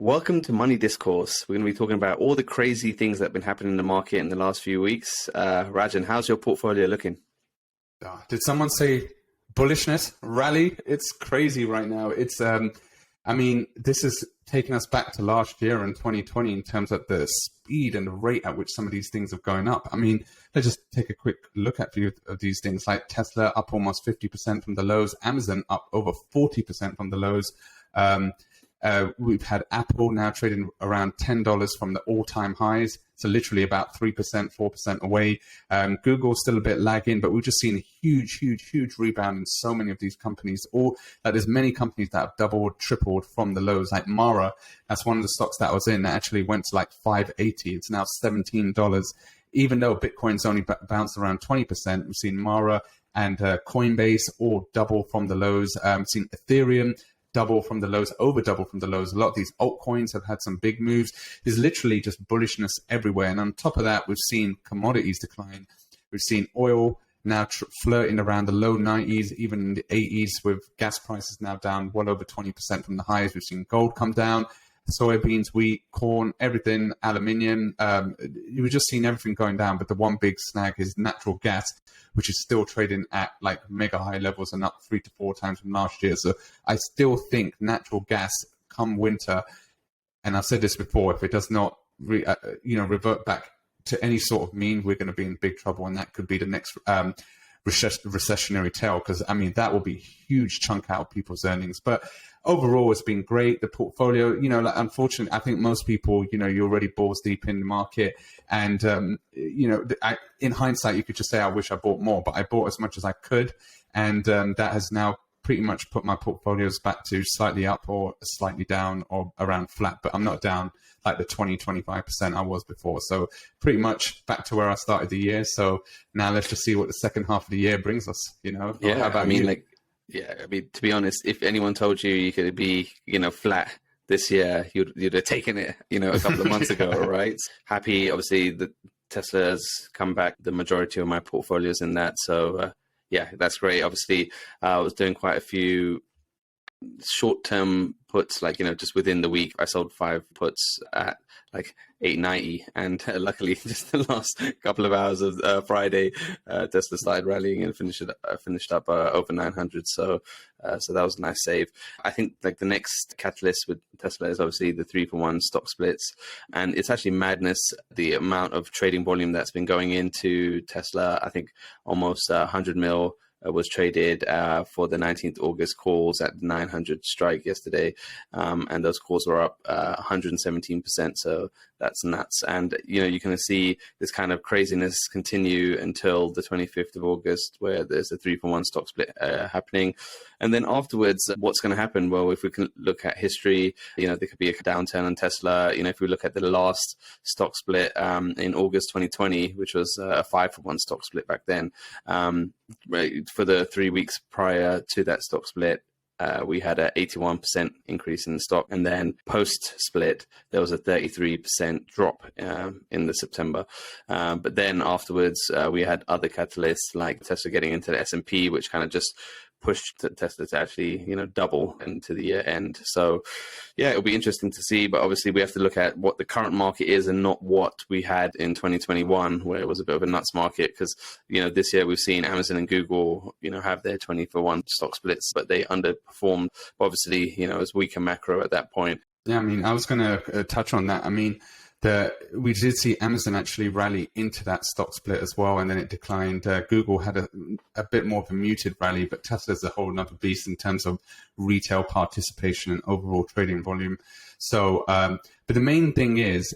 Welcome to Money Discourse. We're going to be talking about all the crazy things that have been happening in the market in the last few weeks. Rajan, how's your portfolio looking? Did someone say bullishness? Rally? It's crazy right now. This is taking us back to last year in 2020 in terms of the speed and the rate at which some of these things are going up. Let's just take a quick look at a few of these things, like Tesla up almost 50% from the lows, Amazon up over 40% from the lows. We've had Apple now trading around $10 from the all-time highs, so literally about 3%, 4% away. Google's still a bit lagging, but we've just seen a huge rebound in so many of these companies. There's many companies that have doubled, tripled from the lows, like Mara. That's one of the stocks that I was in that actually went to like $5.80. It's now $17. Even though Bitcoin's only bounced around 20%, we've seen Mara and Coinbase all double from the lows. We've seen Ethereum double from the lows, over double from the lows. A lot of these altcoins have had some big moves. There's literally just bullishness everywhere. And on top of that, we've seen commodities decline. We've seen oil now flirting around the low 90s, even in the 80s, with gas prices now down well over 20% from the highs. We've seen gold come down, soybeans, wheat, corn, everything, aluminium. We've just seen everything going down. But the one big snag is natural gas, which is still trading at like mega high levels and up 3 to 4 times from last year. So I still think natural gas come winter, and I've said this before, if it does not revert back to any sort of mean, we're going to be in big trouble, and that could be the next recessionary tail, because that will be a huge chunk out of people's earnings. But overall, it's been great. The portfolio, unfortunately, I think most people, you're already balls deep in the market. And, in hindsight, you could just say, I wish I bought more, but I bought as much as I could. And that has now pretty much put my portfolios back to slightly up or slightly down or around flat. But I'm not down like the 20-25% I was before. So pretty much back to where I started the year. So now let's just see what the second half of the year brings us, Yeah, How about you? To be honest, if anyone told you you could be, flat this year, you'd have taken it, a couple of months ago, right? Happy, obviously, that Tesla has come back. The majority of my portfolios in that. So, that's great. Obviously, I was doing quite a few short-term puts, like, just within the week. I sold 5 puts at like 890, and luckily just the last couple of hours of Friday, Tesla started rallying and finished up over 900. So that was a nice save. I think like the next catalyst with Tesla is obviously the 3-for-1 stock splits, and it's actually madness the amount of trading volume that's been going into Tesla. I think almost 100 mil was traded for the 19th August calls at 900 strike yesterday. And those calls were up 117%. So that's nuts. And, you can see this kind of craziness continue until the 25th of August, where there's a 3-for-1 stock split happening. And then afterwards, what's going to happen? Well, if we can look at history, there could be a downturn on Tesla. If we look at the last stock split in August 2020, which was a 5-for-1 stock split back then, for the 3 weeks prior to that stock split, we had an 81% increase in the stock. And then post-split, there was a 33% drop in the September. But then afterwards, we had other catalysts like Tesla getting into the S&P, which kind of just pushed Tesla to actually, double into the year end. So, it'll be interesting to see. But obviously, we have to look at what the current market is and not what we had in 2021, where it was a bit of a nuts market. Because, this year we've seen Amazon and Google, have their 20-for-1 stock splits, but they underperformed. Obviously, it was weaker macro at that point. Yeah, I was going to touch on that. We did see Amazon actually rally into that stock split as well, and then it declined. Google had a bit more of a muted rally, but Tesla's a whole nother beast in terms of retail participation and overall trading volume. So, but the main thing is,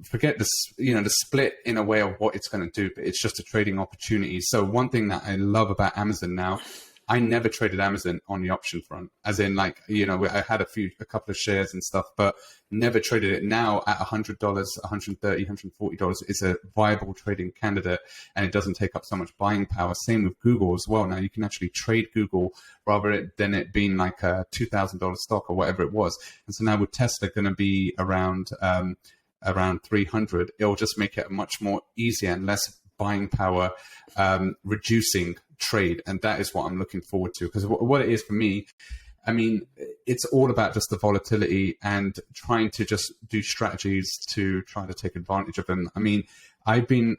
forget the split in a way of what it's going to do, but it's just a trading opportunity. So one thing that I love about Amazon now, I never traded Amazon on the option front, as in I had a couple of shares and stuff, but never traded it. Now at $100, $130, $140 is a viable trading candidate, and it doesn't take up so much buying power. Same with Google as well. Now you can actually trade Google rather than it being like a $2,000 stock or whatever it was. And so now with Tesla going to be around 300, it'll just make it much more easier and less buying power, reducing trade. And that is what I'm looking forward to, because what it is for me, I mean, it's all about just the volatility and trying to just do strategies to try to take advantage of them. I mean, I've been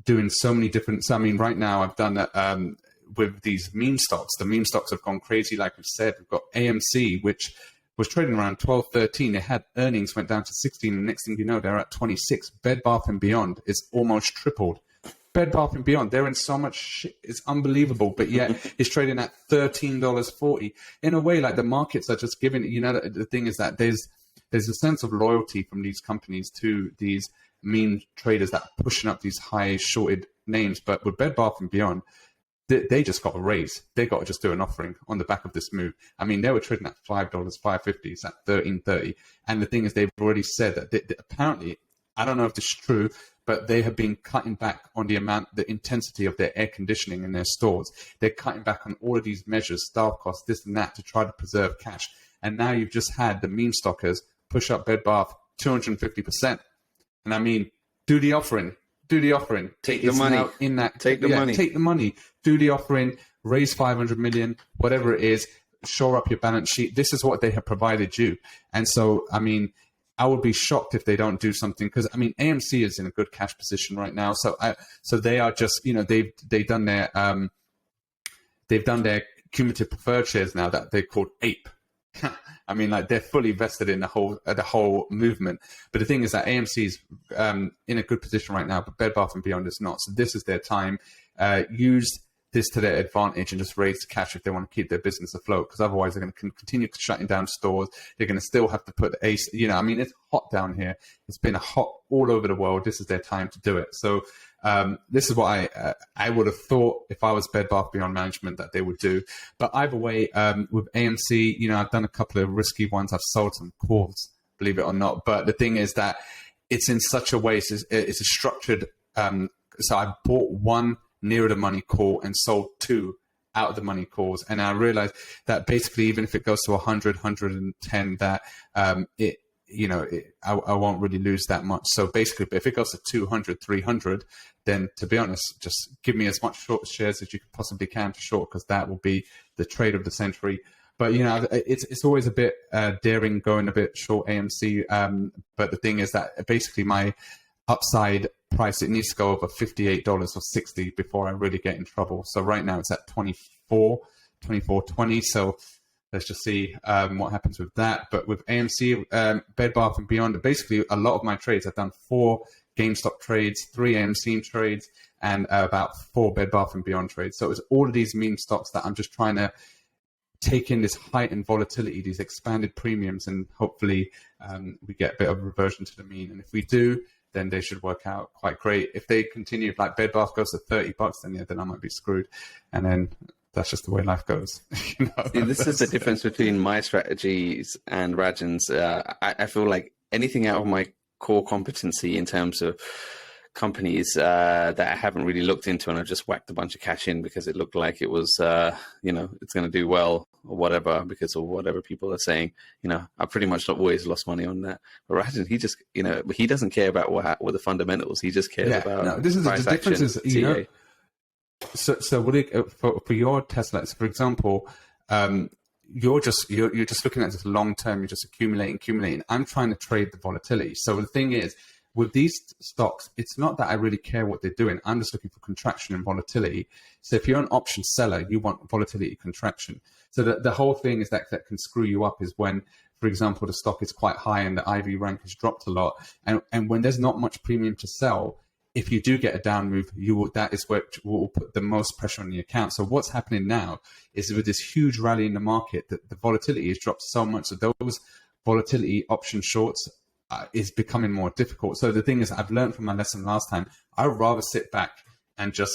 doing so many different. So, I mean, right now I've done with these meme stocks. The meme stocks have gone crazy. Like we've said, we've got AMC, which was trading around 12, 13. They had earnings went down to 16. And next thing you know, they're at 26. Bed Bath and Beyond is almost tripled. Bed Bath and Beyond, they're in so much shit. It's unbelievable. But yet it's trading at $13.40. In a way, like the markets are just giving, the thing is that there's a sense of loyalty from these companies to these meme traders that are pushing up these high shorted names. But with Bed Bath and Beyond, they just got a raise. They got to just do an offering on the back of this move. I mean, they were trading at $5, $5.50. It's at $13.30. And the thing is, they've already said that apparently, I don't know if this is true, but they have been cutting back on the intensity of their air conditioning in their stores. They're cutting back on all of these measures, staff costs, this and that, to try to preserve cash. And now you've just had the meme stockers push up Bed Bath 250%. And I mean, do the offering. Take the money. Take the money. Do the offering. Raise 500 million, whatever it is. Shore up your balance sheet. This is what they have provided you. And so, I mean, I would be shocked if they don't do something, because I mean, AMC is in a good cash position right now. So they are just, they've done their cumulative preferred shares now that they're called APE. I mean, like, they're fully vested in the whole movement. But the thing is that AMC is in a good position right now, but Bed Bath and Beyond is not. So this is their time. Use this to their advantage and just raise cash if they want to keep their business afloat, because otherwise they're going to continue shutting down stores. They're going to still have to put ACE, I mean, it's hot down here. It's been hot all over the world. This is their time to do it. So this is what I would have thought if I was Bed Bath Beyond management that they would do. But either way, with AMC, I've done a couple of risky ones. I've sold some calls, believe it or not. But the thing is that it's in such a way, it's a structured, so I bought one nearer the money call and sold two out of the money calls. And I realized that basically, even if it goes to 100, 110, that I won't really lose that much. So basically, if it goes to 200, 300, then to be honest, just give me as much short shares as you possibly can to short, because that will be the trade of the century. But, it's always a bit daring going a bit short AMC. But the thing is that basically my upside price, it needs to go over $58 or $60 before I really get in trouble. So right now it's at 24.20. So let's just see what happens with that. But with AMC, Bed Bath and Beyond, basically a lot of my trades, I've done 4 GameStop trades, 3 AMC trades, and about 4 Bed Bath and Beyond trades. So it's all of these meme stocks that I'm just trying to take in this heightened volatility, these expanded premiums, and hopefully we get a bit of a reversion to the mean. And if we do, then they should work out quite great. If they continue, like Bed Bath goes to $30, then I might be screwed. And then that's just the way life goes. This is the difference between my strategies and Rajan's. I feel like anything out of my core competency in terms of companies that I haven't really looked into, and I've just whacked a bunch of cash in because it looked like it was, it's going to do well or whatever, because of whatever people are saying. I pretty much always lost money on that. But Rajan, he just, he doesn't care about what the fundamentals. He just cares about. No, this is the difference. Is So for your Tesla, for example, you're just looking at this long term. You're just accumulating. I'm trying to trade the volatility. So the thing is, with these stocks, it's not that I really care what they're doing. I'm just looking for contraction and volatility. So if you're an option seller, you want volatility contraction. So the whole thing is that can screw you up is when, for example, the stock is quite high and the IV rank has dropped a lot. And when there's not much premium to sell, if you do get a down move, that is what will put the most pressure on the account. So what's happening now is with this huge rally in the market, that the volatility has dropped so much that those volatility option shorts is becoming more difficult. So the thing is, I've learned from my lesson last time, I would rather sit back and just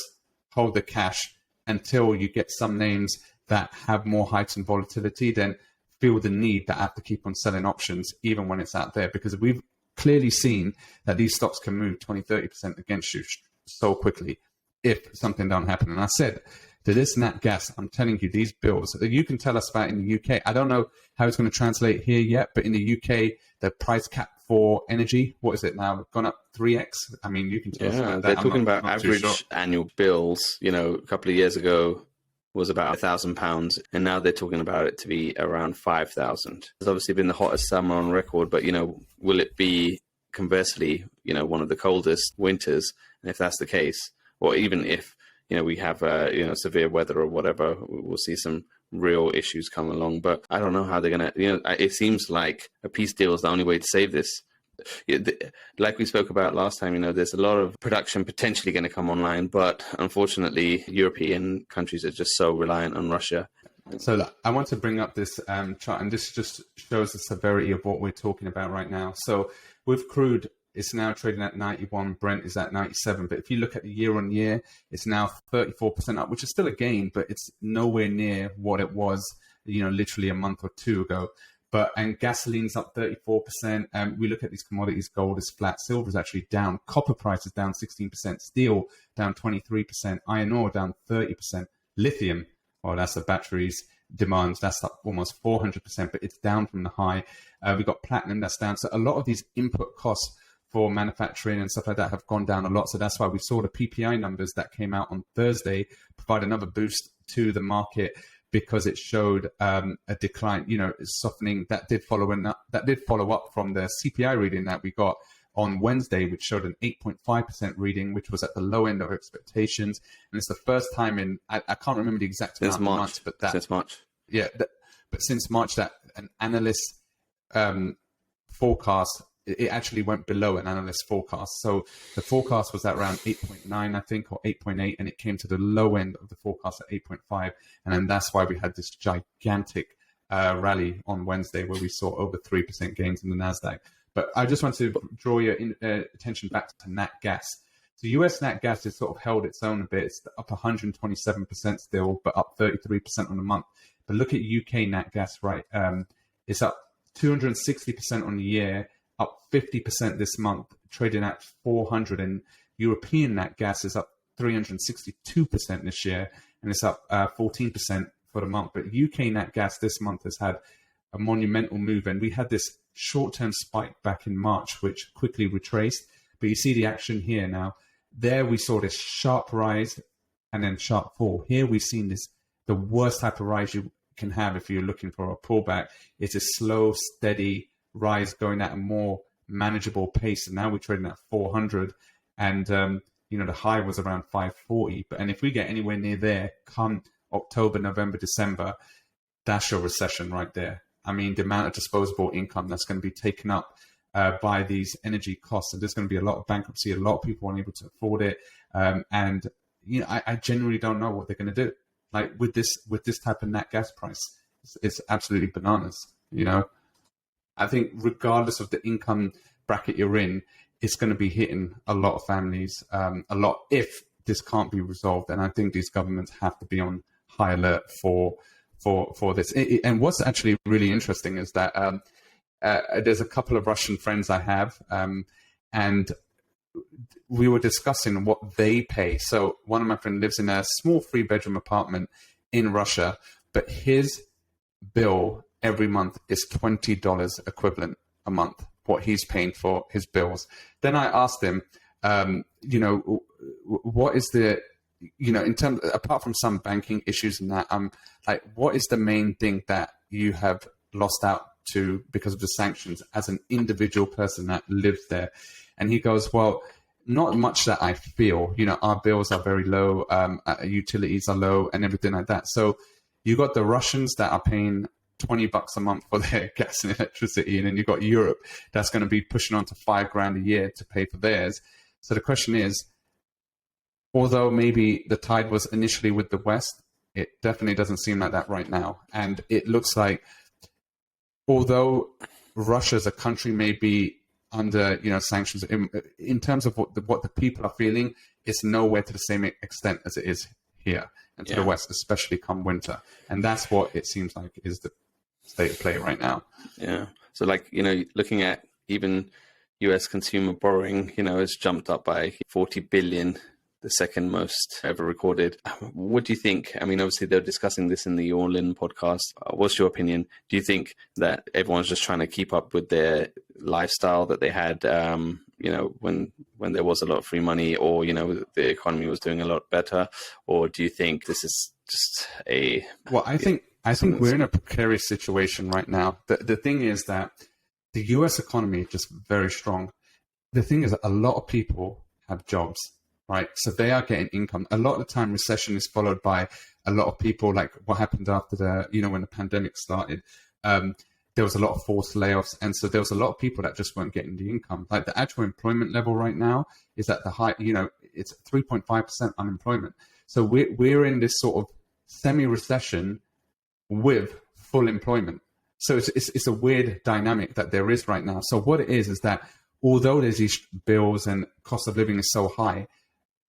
hold the cash until you get some names that have more heightened volatility than feel the need that I have to keep on selling options even when it's out there, because we've clearly seen that these stocks can move 20-30% against you so quickly if something don't happen. And I said to this nat gas, I'm telling you, these bills that you can tell us about in the UK, I don't know how it's going to translate here yet, but in the UK, the price cap for energy, what is it now? Gone up 3x? I mean, you can tell us about that. They're talking about average annual bills. A couple of years ago, was about £1,000, and now they're talking about it to be around 5,000. It's obviously been the hottest summer on record, but will it be conversely, one of the coldest winters? And if that's the case, or even if we have severe weather or whatever, we'll see some real issues come along. But I don't know how they're gonna. It seems like a peace deal is the only way to save this. Like we spoke about last time, there's a lot of production potentially going to come online, but unfortunately, European countries are just so reliant on Russia. So I want to bring up this chart, and this just shows the severity of what we're talking about right now. So with crude, it's now trading at 91, Brent is at 97. But if you look at the year on year, it's now 34% up, which is still a gain, but it's nowhere near what it was, literally a month or two ago. And gasoline's up 34%. We look at these commodities, gold is flat, silver is actually down, copper price is down 16%, steel down 23%, iron ore down 30%, lithium, that's the batteries demand, that's up almost 400%, but it's down from the high. We've got platinum that's down. So a lot of these input costs for manufacturing and stuff like that have gone down a lot. So that's why we saw the PPI numbers that came out on Thursday provide another boost to the market, because it showed a decline, softening. That did follow up from the CPI reading that we got on Wednesday, which showed an 8.5% reading, which was at the low end of expectations. And it's the first time in, I can't remember the exact amount of months, but since March. Yeah, but since March, that an analyst forecast, it actually went below an analyst forecast. So the forecast was at around 8.9, I think, or 8.8, and it came to the low end of the forecast at 8.5. And then that's why we had this gigantic rally on Wednesday, where we saw over 3% gains in the NASDAQ. But I just want to draw your attention back to nat gas. So US nat gas has sort of held its own a bit. It's up 127% still, but up 33% on the month. But look at UK nat gas, right? It's up 260% on the year, up 50% this month, trading at 400. And European nat gas is up 362% this year, and it's up 14% for the month. But UK nat gas this month has had a monumental move, and we had this short-term spike back in March, which quickly retraced. But you see the action here now. There we saw this sharp rise and then sharp fall. Here we've seen this, the worst type of rise you can have if you're looking for a pullback. It's a slow, steady rise going at a more manageable pace. And now we're trading at 400, and the high was around 540. And if we get anywhere near there come October, November, December, that's your recession right there. I mean, the amount of disposable income that's going to be taken up by these energy costs, and there's going to be a lot of bankruptcy. A lot of people aren't able to afford it, and I genuinely don't know what they're going to do. Like with this type of nat gas price, it's absolutely bananas. I think regardless of the income bracket you're in, it's going to be hitting a lot of families a lot if this can't be resolved. And I think these governments have to be on high alert for this. And what's actually really interesting is that there's a couple of Russian friends I have, and we were discussing what they pay. So one of my friends lives in a small 3-bedroom apartment in Russia, but his bill every month is $20 equivalent a month, what he's paying for his bills. Then I asked him, what is the, in terms, apart from some banking issues and that, like, what is the main thing that you have lost out to because of the sanctions as an individual person that lives there? And he goes, well, not much that I feel. Our bills are very low, utilities are low, and everything like that. So you got the Russians that are paying $20 a month for their gas and electricity, and then you've got Europe that's going to be pushing on to $5,000 a year to pay for theirs. So the question is, although maybe the tide was initially with the West, it definitely doesn't seem like that right now. And it looks like, although Russia as a country may be under sanctions, in terms of what the people are feeling, it's nowhere to the same extent as it is here and to the West, especially come winter. And that's what it seems like is the state of play right now. Yeah. So looking at even US consumer borrowing, it's jumped up by 40 billion, the second most ever recorded. What do you think? I mean, obviously they're discussing this in the All In podcast. What's your opinion? Do you think that everyone's just trying to keep up with their lifestyle that they had, when there was a lot of free money, or, the economy was doing a lot better? Or do you think this is just a. Well, I think we're in a precarious situation right now. The thing is that the US economy is just very strong. The thing is that a lot of people have jobs, right? So they are getting income. A lot of the time, recession is followed by a lot of people, like what happened after when the pandemic started. There was a lot of forced layoffs. And so there was a lot of people that just weren't getting the income. Like the actual employment level right now is at the high, it's 3.5% unemployment. So we're in this sort of semi-recession with full employment. So it's a weird dynamic that there is right now. So what it is that although there's these bills and cost of living is so high,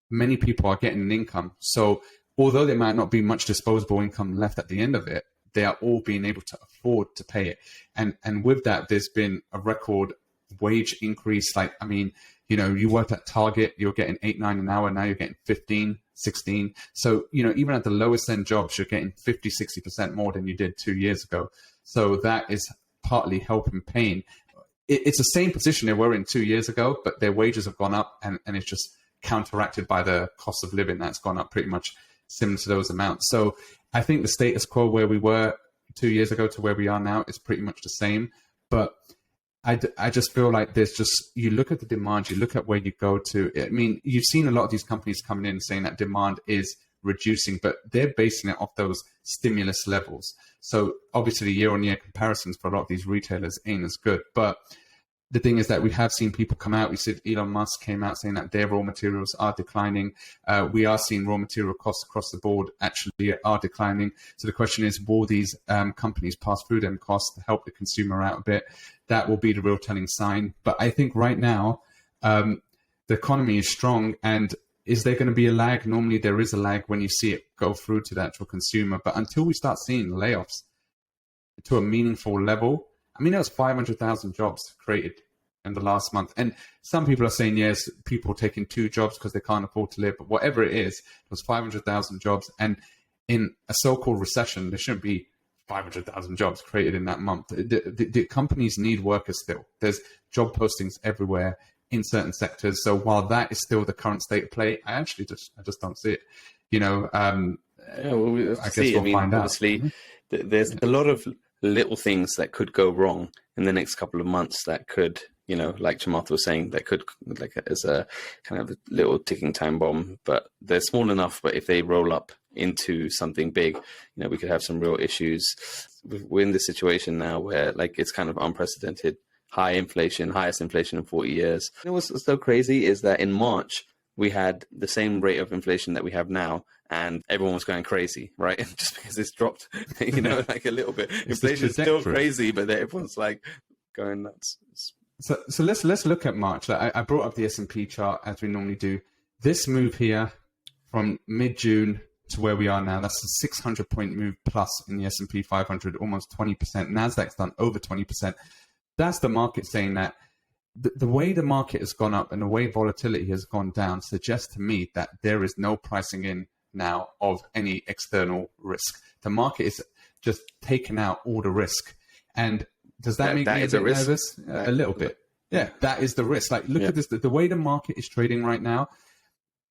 many people are getting an income. So although there might not be much disposable income left at the end of it, they are all being able to afford to pay it. And with that, there's been a record wage increase. Like, I mean, you worked at Target, you're getting $8, $9 an hour. Now you're getting 15, 16. So, even at the lowest end jobs, you're getting 50, 60% more than you did 2 years ago. So that is partly helping paying. It's the same position they were in 2 years ago, but their wages have gone up and it's just counteracted by the cost of living that's gone up pretty much similar to those amounts. So I think the status quo where we were 2 years ago to where we are now is pretty much the same. But I just feel like there's just, you look at the demand, you look at where you go to. I mean, you've seen a lot of these companies coming in saying that demand is reducing, but they're basing it off those stimulus levels. So obviously year-on-year comparisons for a lot of these retailers ain't as good. But the thing is that we have seen people come out. We said Elon Musk came out saying that their raw materials are declining. We are seeing raw material costs across the board actually are declining. So the question is, will these companies pass through them costs to help the consumer out a bit? That will be the real telling sign. But I think right now, the economy is strong. And is there going to be a lag? Normally there is a lag when you see it go through to the actual consumer. But until we start seeing layoffs to a meaningful level, I mean, there was 500,000 jobs created in the last month. And some people are saying, yes, people taking 2 jobs because they can't afford to live. But whatever it is, it was 500,000 jobs. And in a so-called recession, there shouldn't be 500,000 jobs created in that month. The companies need workers still. There's job postings everywhere in certain sectors. So while that is still the current state of play, I just don't see it. I guess we'll find out. Obviously, there's a lot of little things that could go wrong in the next couple of months that could, like Chamath was saying, that could, like, as a kind of a little ticking time bomb, but they're small enough. But if they roll up into something big, we could have some real issues. We're in this situation now where, like, it's kind of unprecedented, high inflation, highest inflation in 40 years. What's so crazy is that in March, we had the same rate of inflation that we have now, and everyone was going crazy, right? Just because it's dropped, like a little bit. Inflation is still crazy, but everyone's like going nuts. So let's look at March. I brought up the S&P chart as we normally do. This move here from mid-June to where we are now, that's a 600-point move plus in the S&P 500, almost 20%. Nasdaq's done over 20%. That's the market saying that the way the market has gone up and the way volatility has gone down suggests to me that there is no pricing in now of any external risk. The market is just taking out all the risk. And does that make me a bit nervous? A little bit. Yeah, that is the risk. Like, look at this, the way the market is trading right now.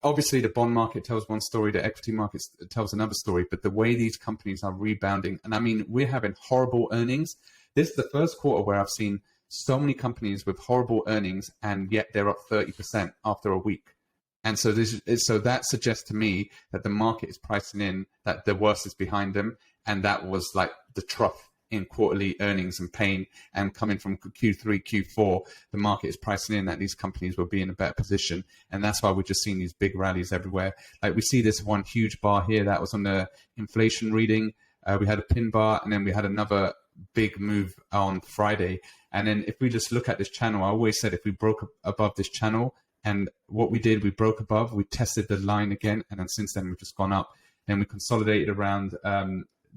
Obviously, the bond market tells one story, the equity market tells another story, but the way these companies are rebounding, and I mean, we're having horrible earnings. This is the first quarter where I've seen so many companies with horrible earnings, and yet they're up 30% after a week. And so that suggests to me that the market is pricing in that the worst is behind them. And that was like the trough in quarterly earnings and pain. And coming from Q3, Q4, the market is pricing in that these companies will be in a better position. And that's why we're just seeing these big rallies everywhere. Like, we see this one huge bar here that was on the inflation reading. We had a pin bar, and then we had another big move on Friday. And then if we just look at this channel, I always said if we broke above this channel, and what we did, we broke above, we tested the line again, and then since then we've just gone up. Then we consolidated around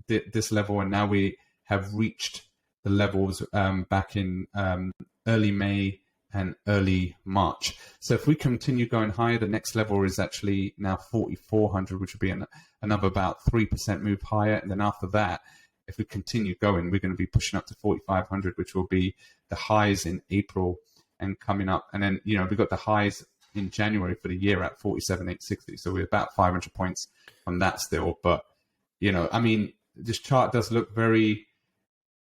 this level, and now we have reached the levels back in early May and early March. So if we continue going higher, the next level is actually now 4,400, which would be another about 3% move higher. And then after that, if we continue going, we're going to be pushing up to 4,500, which will be the highs in April and coming up. And then, we've got the highs in January for the year at 47,860. So we're about 500 points on that still. But I mean, this chart does look very,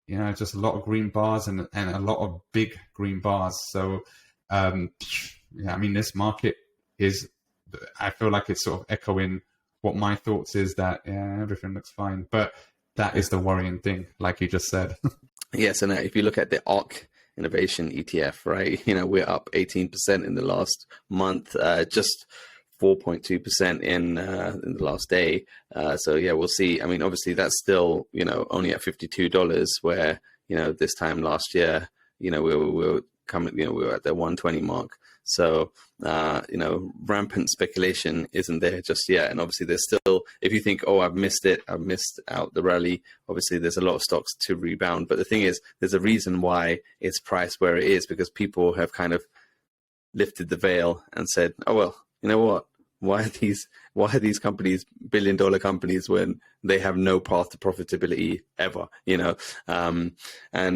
just a lot of green bars and a lot of big green bars. So, I mean, this market is, I feel like it's sort of echoing what my thoughts is that, everything looks fine. But that is the worrying thing, like you just said. Yes, and if you look at the ARC Innovation ETF, right, we're up 18% in the last month, just 4.2% in the last day. So yeah, we'll see. I mean, obviously that's still, only at $52, where, this time last year, we were coming, we were at the 120 mark. So, rampant speculation isn't there just yet. And obviously there's still, if you think, oh, I've missed it, I've missed out the rally, obviously there's a lot of stocks to rebound. But the thing is, there's a reason why it's priced where it is, because people have kind of lifted the veil and said, oh, well, you know what? Why are these companies billion-dollar companies when they have no path to profitability ever? And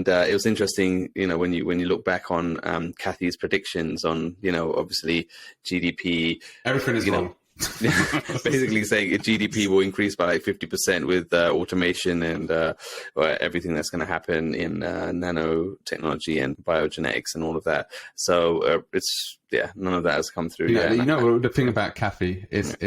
it was interesting, when you look back on Kathy's predictions on, obviously GDP. Everything is wrong. Basically saying GDP will increase by like 50% with automation and everything that's going to happen in nanotechnology and biogenetics and all of that. So none of that has come through yet. The thing about Kathy is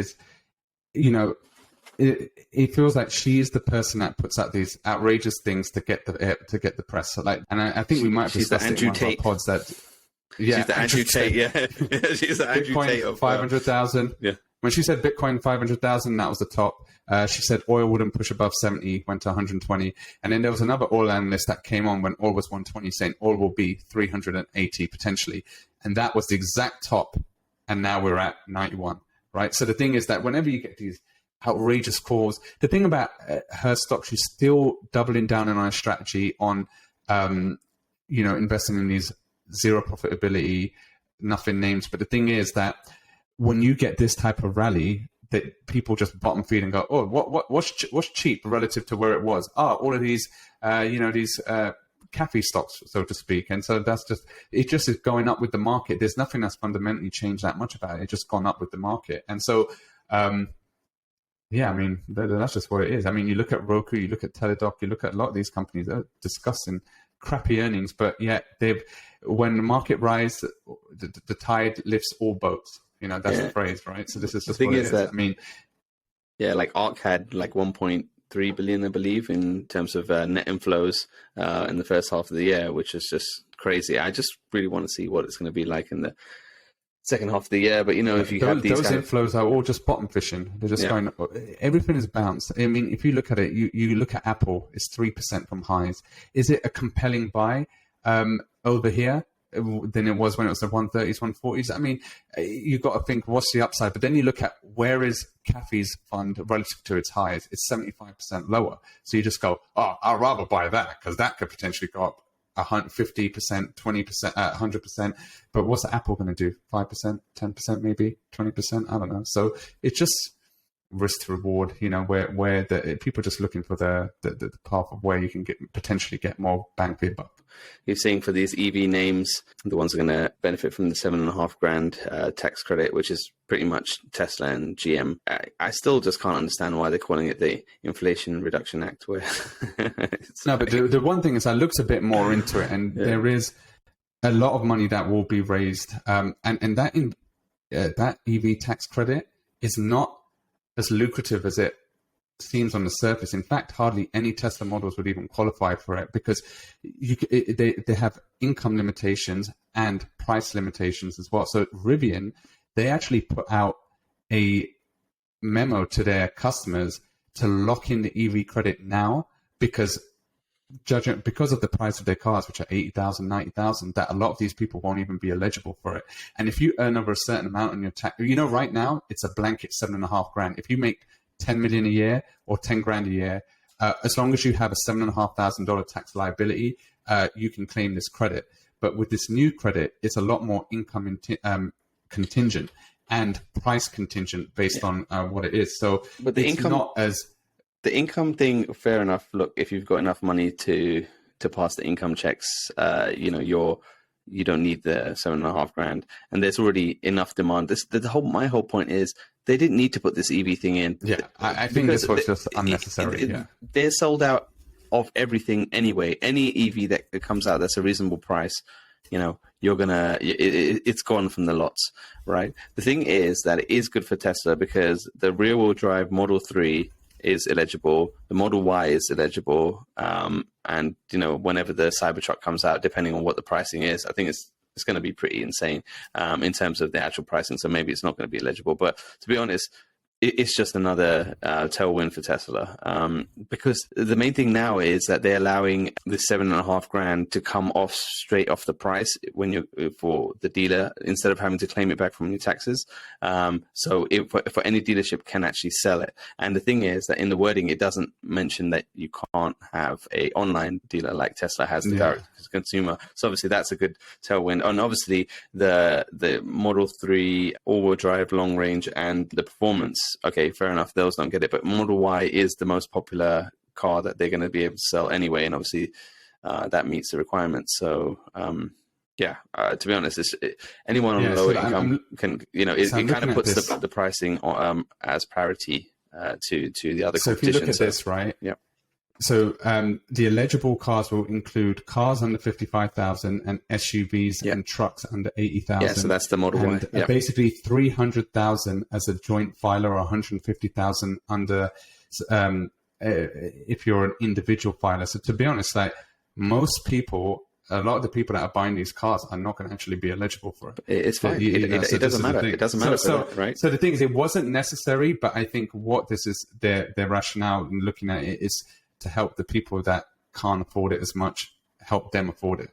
it feels like she's the person that puts out these outrageous things to get the press. So and I think we might have discussed it in one of our pods that. Yeah, she's the Andrew Tate. Yeah, she's the Andrew Tate of 500,000. Yeah. When she said Bitcoin 500,000, that was the top. She said oil wouldn't push above 70, went to 120. And then there was another oil analyst that came on when oil was 120, saying oil will be 380 potentially. And that was the exact top. And now we're at 91, right? So the thing is that whenever you get these outrageous calls, the thing about her stock, she's still doubling down on her strategy on, investing in these zero profitability, nothing names. But the thing is that when you get this type of rally, that people just bottom feed and go, oh, what's cheap relative to where it was? All of these, these cafe stocks, so to speak. And so it just is going up with the market. There's nothing that's fundamentally changed that much about it. It's just gone up with the market. And so, I mean, that's just what it is. I mean, you look at Roku, you look at Teladoc, you look at a lot of these companies, they're discussing crappy earnings, but yet when the market rises, the tide lifts all boats. That's the phrase, right? So this is just the thing is that, I mean, like ARC had like 1.3 billion, I believe, in terms of net inflows in the first half of the year, which is just crazy. I just really want to see what it's going to be like in the second half of the year. But if you have these inflows are all just bottom fishing. They're just going. Everything is bounced. I mean, if you look at it, you look at Apple, it's 3% from highs. Is it a compelling buy over here than it was when it was the 130s, 140s? I mean, you've got to think, what's the upside? But then you look at where is Kathy's fund relative to its highs? It's 75% lower. So you just go, oh, I'd rather buy that because that could potentially go up 50%, 20%, 100%. But what's Apple going to do? 5%, 10%, maybe 20%? I don't know. So it's just risk to reward, where the people are just looking for the path of where you can potentially get more bang for your buck. You're seeing for these EV names, the ones that are going to benefit from the $7,500 tax credit, which is pretty much Tesla and GM. I still just can't understand why they're calling it the Inflation Reduction Act. Where no, but the one thing is I looked a bit more into it, and there is a lot of money that will be raised, and that EV tax credit is not as lucrative as it seems on the surface. In fact, hardly any Tesla models would even qualify for it because they have income limitations and price limitations as well. So Rivian, they actually put out a memo to their customers to lock in the EV credit now because of the price of their cars, which are $80,000, $90,000, that a lot of these people won't even be eligible for it. And if you earn over a certain amount on your tax, right now it's a blanket $7,500. If you make 10 million a year or 10 grand a year, as long as you have a $7,500 tax liability, you can claim this credit. But with this new credit, it's a lot more income contingent and price contingent based on what it is. So, but the income, not as the income thing, fair enough. Look, if you've got enough money to pass the income checks, you don't need the $7,500, and there's already enough demand. My whole point is they didn't need to put this EV thing in. Yeah, I think this was just unnecessary. Yeah, they're sold out of everything anyway. Any EV that comes out that's a reasonable price, it's gone from the lots, right? The thing is that it is good for Tesla because the rear-wheel drive Model 3 is eligible, the Model Y is eligible, and whenever the Cybertruck comes out, depending on what the pricing is, I think it's going to be pretty insane in terms of the actual pricing. So maybe it's not going to be eligible, but to be honest, it's just another tailwind for Tesla, because the main thing now is that they're allowing the $7,500 to come off straight off the price when you for the dealer instead of having to claim it back from your taxes. So for any dealership can actually sell it. And the thing is that in the wording, it doesn't mention that you can't have a online dealer like Tesla has the direct to consumer. So obviously that's a good tailwind. And obviously the Model 3 all-wheel drive long range and the performance. Okay, fair enough. Those don't get it, but Model Y is the most popular car that they're going to be able to sell anyway, and obviously that meets the requirements. So, to be honest, anyone on low income can, it kind of puts the pricing as parity to the other competition. So if you look at this, right? Yeah. So the eligible cars will include cars under 55,000 and SUVs and trucks under 80,000. Yeah, so that's the Model Y. And basically 300,000 as a joint filer, or 150,000 under if you're an individual filer. So to be honest, like most people, a lot of the people that are buying these cars are not going to actually be eligible for it. It's fine. It doesn't matter. It doesn't matter, right? So the thing is, it wasn't necessary, but I think what this is, their rationale in looking at it is to help the people that can't afford it as much, help them afford it.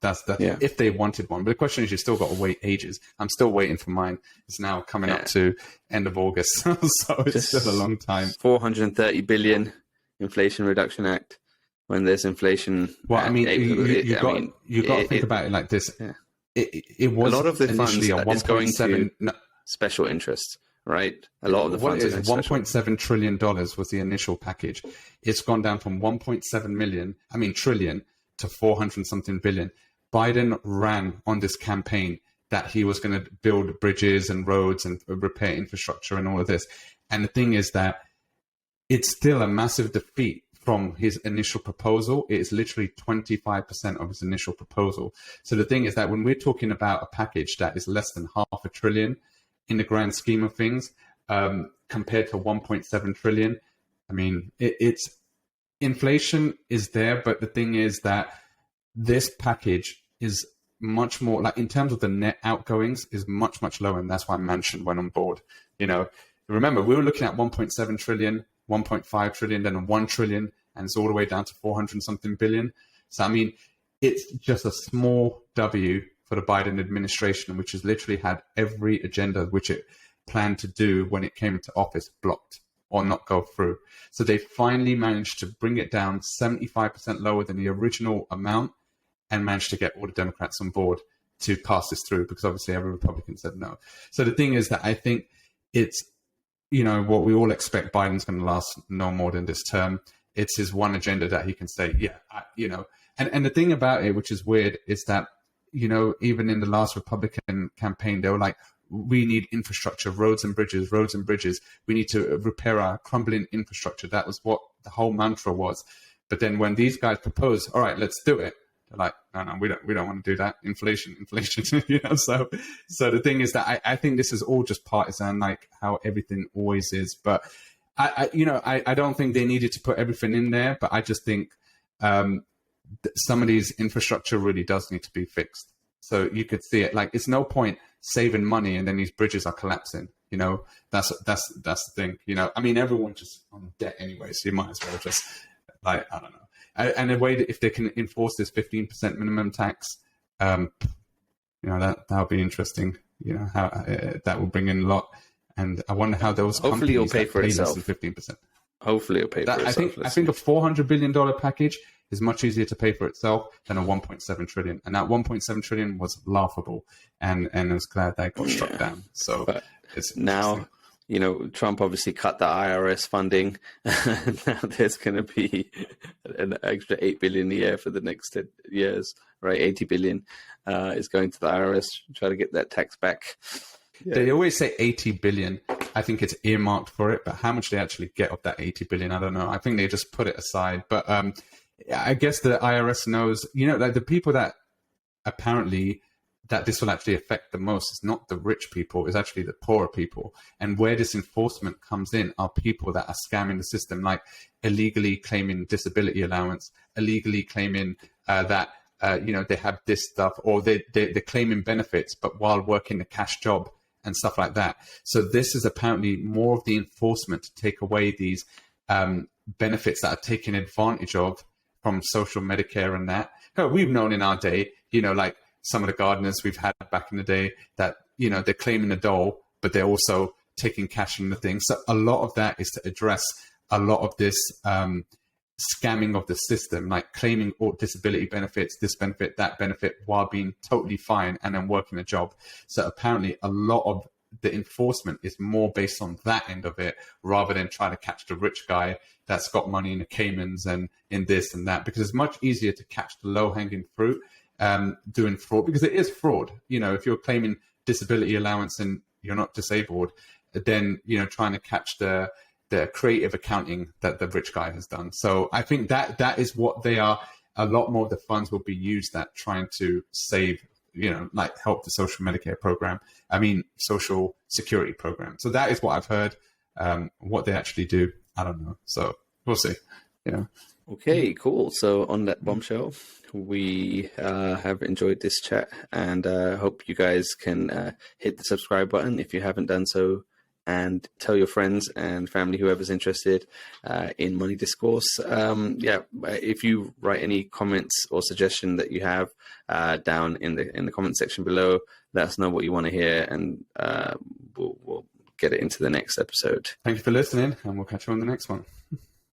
That's if they wanted one. But the question is, you still got to wait ages. I'm still waiting for mine. It's now coming up to end of August, so it's still a long time. 430 billion Inflation Reduction Act. When there's inflation, well, I mean, you got to think about it like this. Yeah. It was a lot of the funds is going to no, special interests. Right, a lot of the funds. $1.7 trillion was the initial package. It's gone down from 1.7 trillion to 400 something billion. Biden ran on this campaign that he was going to build bridges and roads and repair infrastructure and all of this. And the thing is that it's still a massive defeat from his initial proposal. It is literally 25% of his initial proposal. So the thing is that when we're talking about a package that is less than $500 billion in the grand scheme of things, compared to 1.7 trillion, I mean, it's inflation is there, but the thing is that this package is much more, like in terms of the net outgoings, is much, much lower. And that's why Manchin went on board. Remember, we were looking at 1.7 trillion, 1.5 trillion, then 1 trillion, and it's all the way down to 400 something billion. So, I mean, it's just a small W for the Biden administration, which has literally had every agenda which it planned to do when it came into office blocked or not go through. So they finally managed to bring it down 75% lower than the original amount and managed to get all the Democrats on board to pass this through, because obviously every Republican said no. So the thing is that I think it's, what we all expect Biden's going to last no more than this term. It's his one agenda that he can say, and the thing about it, which is weird, is that even in the last Republican campaign, they were like, we need infrastructure, roads and bridges. We need to repair our crumbling infrastructure. That was what the whole mantra was. But then when these guys propose, all right, let's do it, they're like, no, we don't want to do that. Inflation. So the thing is that I think this is all just partisan, like how everything always is. But I don't think they needed to put everything in there, but I just think, some of these infrastructure really does need to be fixed. So you could see it, like it's no point saving money and then these bridges are collapsing. That's the thing. I mean, everyone's just on debt anyway, so you might as well just, like, I don't know. And the way that if they can enforce this 15% minimum tax, that'll be interesting. How that will bring in a lot. And I wonder how those hopefully it'll pay for itself. 15%. Hopefully it'll pay for itself. I think a $400 billion package is much easier to pay for itself than a 1.7 trillion. And that 1.7 trillion was laughable. And I was glad that got struck down. So it's now, Trump obviously cut the IRS funding. Now there's going to be an extra 8 billion a year for the next 10 years, right? 80 billion is going to the IRS, try to get that tax back. They always say 80 billion. I think it's earmarked for it, but how much they actually get of that 80 billion, I don't know. I think they just put it aside. But I guess the IRS knows, like the people that apparently that this will actually affect the most is not the rich people, it's actually the poorer people. And where this enforcement comes in are people that are scamming the system, like illegally claiming disability allowance, illegally claiming that they have this stuff, or they're claiming benefits, but while working a cash job and stuff like that. So this is apparently more of the enforcement to take away these benefits that are taken advantage of from social Medicare and that. We've known in our day, like some of the gardeners we've had back in the day that, they're claiming the dole, but they're also taking cash from the thing. So a lot of that is to address a lot of this scamming of the system, like claiming all disability benefits, this benefit, that benefit, while being totally fine and then working a job. So apparently a lot of the enforcement is more based on that end of it, rather than trying to catch the rich guy that's got money in the Caymans and in this and that, because it's much easier to catch the low-hanging fruit doing fraud, because it is fraud. If you're claiming disability allowance and you're not disabled, then trying to catch the creative accounting that the rich guy has done. So I think that is what they are. A lot more of the funds will be used at trying to save, like help the social Medicare program. Social security program. So that is what I've heard. What they actually do, I don't know. So we'll see. Okay, cool. So on that bombshell, we have enjoyed this chat, and hope you guys can hit the subscribe button if you haven't done so, and tell your friends and family, whoever's interested in Money Discourse. If you write any comments or suggestion that you have down in the comment section below, let us know what you want to hear, and we'll get it into the next episode. Thank you for listening, and we'll catch you on the next one.